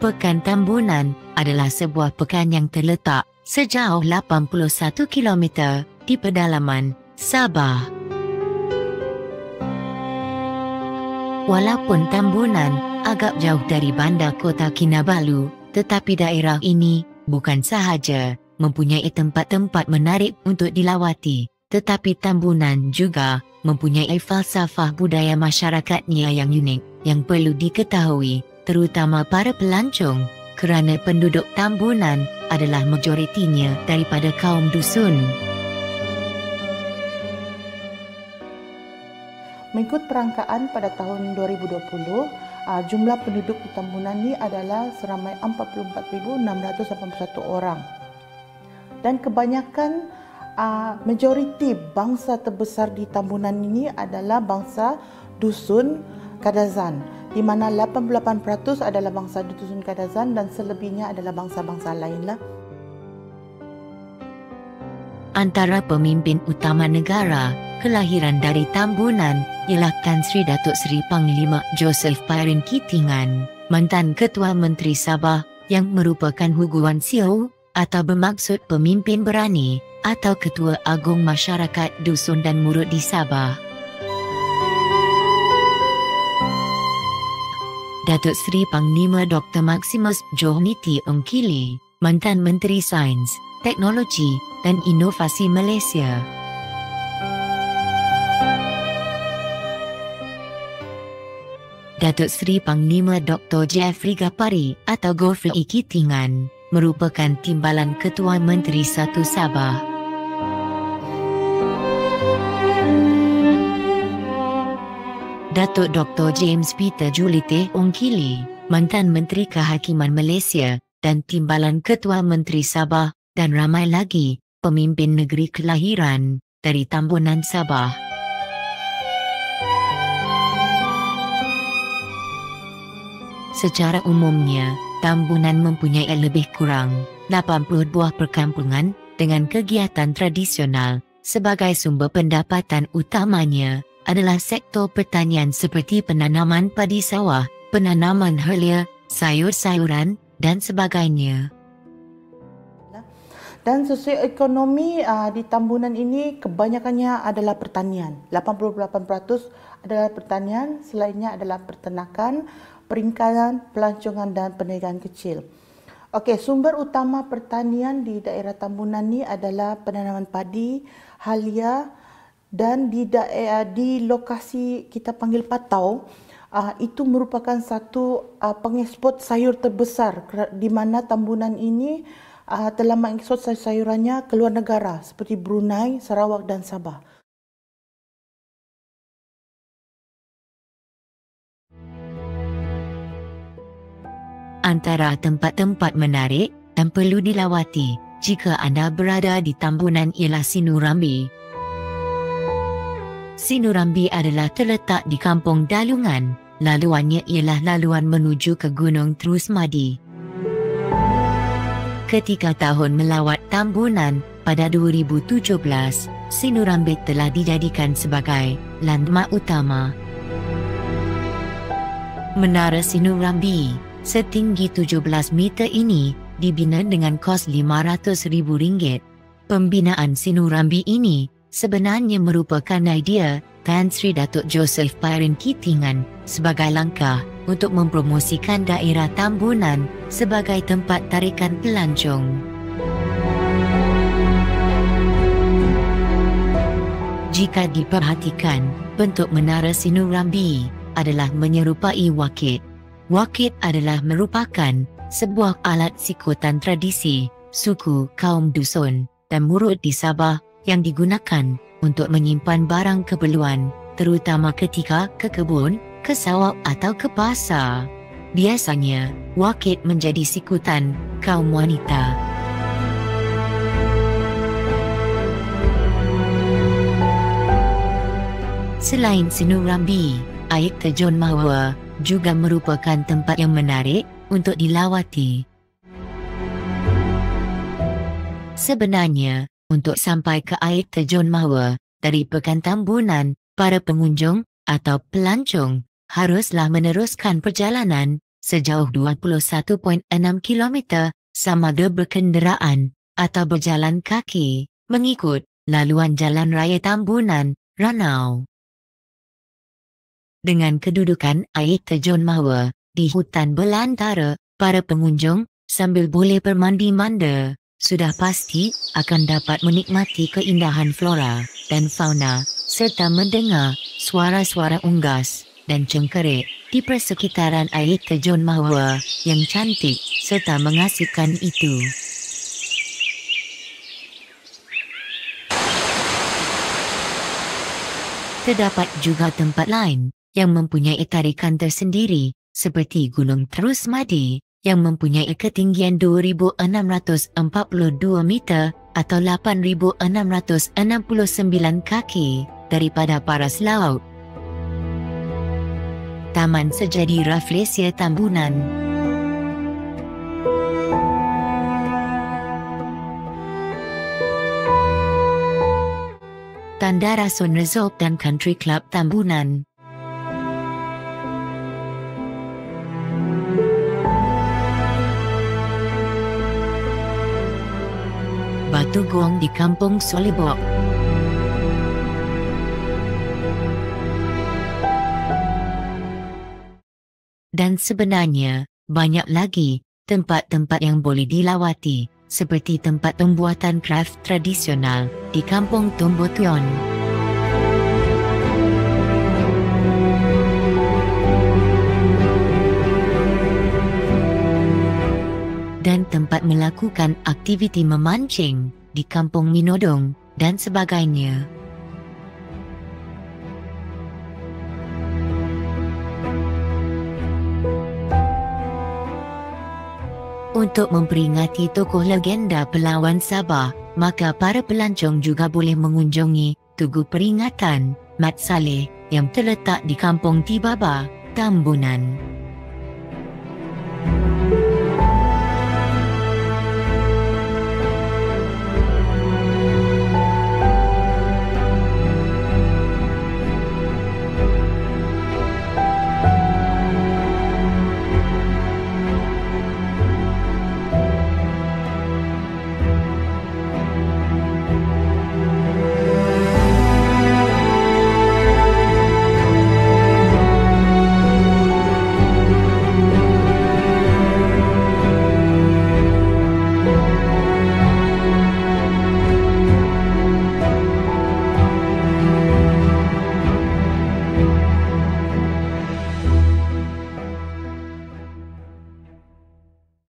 Pekan Tambunan adalah sebuah pekan yang terletak sejauh 81 km di pedalaman Sabah. Walaupun Tambunan agak jauh dari bandar kota Kinabalu, tetapi daerah ini bukan sahaja mempunyai tempat-tempat menarik untuk dilawati, tetapi Tambunan juga mempunyai falsafah budaya masyarakatnya yang unik yang perlu diketahui, terutama para pelancong, kerana penduduk Tambunan adalah majoritinya daripada kaum dusun. Mengikut perangkaan pada tahun 2020, jumlah penduduk di Tambunan ini adalah seramai 44,681 orang. Dan kebanyakan majoriti bangsa terbesar di Tambunan ini adalah bangsa dusun Kadazan, di mana 88% adalah bangsa dusun Kadazan dan selebihnya adalah bangsa-bangsa lainlah. Antara pemimpin utama negara kelahiran dari Tambunan ialah Tan Sri Datuk Seri Panglima Joseph Pairin Kitingan, mantan Ketua Menteri Sabah yang merupakan Huguan Siu atau bermaksud pemimpin berani atau Ketua Agung Masyarakat Dusun dan Murut di Sabah. Datuk Seri Panglima Dr. Maximus Johniti Ongkili, mantan Menteri Sains, Teknologi dan Inovasi Malaysia. Datuk Seri Panglima Dr. Jeffrey Gapari atau Gofri Kitingan merupakan Timbalan Ketua Menteri Satu Sabah. Datuk Dr. James Peter Juliteh Ongkili, mantan Menteri Kehakiman Malaysia dan Timbalan Ketua Menteri Sabah, dan ramai lagi pemimpin negeri kelahiran dari Tambunan Sabah. Secara umumnya, Tambunan mempunyai lebih kurang 80 buah perkampungan dengan kegiatan tradisional. Sebagai sumber pendapatan utamanya adalah sektor pertanian seperti penanaman padi sawah, penanaman helia, sayur-sayuran dan sebagainya. Dan sosioekonomi di Tambunan ini kebanyakannya adalah pertanian. 88% adalah pertanian, selainnya adalah peternakan, perikanan, pelancongan dan perniagaan kecil. Okey, sumber utama pertanian di daerah Tambunan ni adalah penanaman padi, halia, dan di lokasi kita panggil Patau, itu merupakan satu pengeksport sayur terbesar, di mana Tambunan ini telah mengekspor sayurannya ke luar negara seperti Brunei, Sarawak dan Sabah. Antara tempat-tempat menarik dan perlu dilawati jika anda berada di Tambunan ialah Sinurambi. Sinurambi adalah terletak di Kampung Dalungan. Laluannya ialah laluan menuju ke Gunung Terusmadi. Ketika tahun melawat Tambunan pada 2017, Sinurambi telah dijadikan sebagai landmark utama. Menara Sinurambi setinggi 17 meter ini dibina dengan kos RM500,000. Pembinaan Sinurambi ini sebenarnya merupakan idea Tan Sri Datuk Joseph Pairin Kitingan sebagai langkah untuk mempromosikan daerah Tambunan sebagai tempat tarikan pelancong. Jika diperhatikan, bentuk menara Sinurambi adalah menyerupai wakit. Wakit adalah merupakan sebuah alat sikutan tradisi suku kaum dusun dan murut di Sabah yang digunakan untuk menyimpan barang keperluan, terutama ketika ke kebun, ke sawah atau ke pasar. Biasanya, wakit menjadi sikutan kaum wanita. Selain Sinurambi, air terjun Mahua juga merupakan tempat yang menarik untuk dilawati. Sebenarnya, untuk sampai ke air terjun Mahua dari Pekan Tambunan, para pengunjung atau pelancong haruslah meneruskan perjalanan sejauh 21.6 km samada berkenderaan atau berjalan kaki mengikut laluan Jalan Raya Tambunan, Ranau. Dengan kedudukan air terjun Mahua di hutan belantara, para pengunjung sambil boleh bermandi manda sudah pasti akan dapat menikmati keindahan flora dan fauna serta mendengar suara-suara unggas dan cengkerik di persekitaran air terjun Mahua yang cantik serta mengasihkan itu. Terdapat juga tempat lain yang mempunyai tarikan tersendiri seperti Gunung Terus Madi yang mempunyai ketinggian 2,642 meter atau 8,669 kaki daripada paras laut. Taman Sejadi Rafflesia Tambunan. Tanda Rasun Resort dan Country Club Tambunan. Batu Gong di Kampung Solibok. Dan sebenarnya, banyak lagi tempat-tempat yang boleh dilawati, seperti tempat pembuatan kraft tradisional di Kampung Tombotion. Dan tempat melakukan aktiviti memancing di Kampung Minodong dan sebagainya. Untuk memperingati tokoh legenda Pelawan Sabah, maka para pelancong juga boleh mengunjungi Tugu Peringatan Mat Saleh yang terletak di Kampung Tibaba, Tambunan.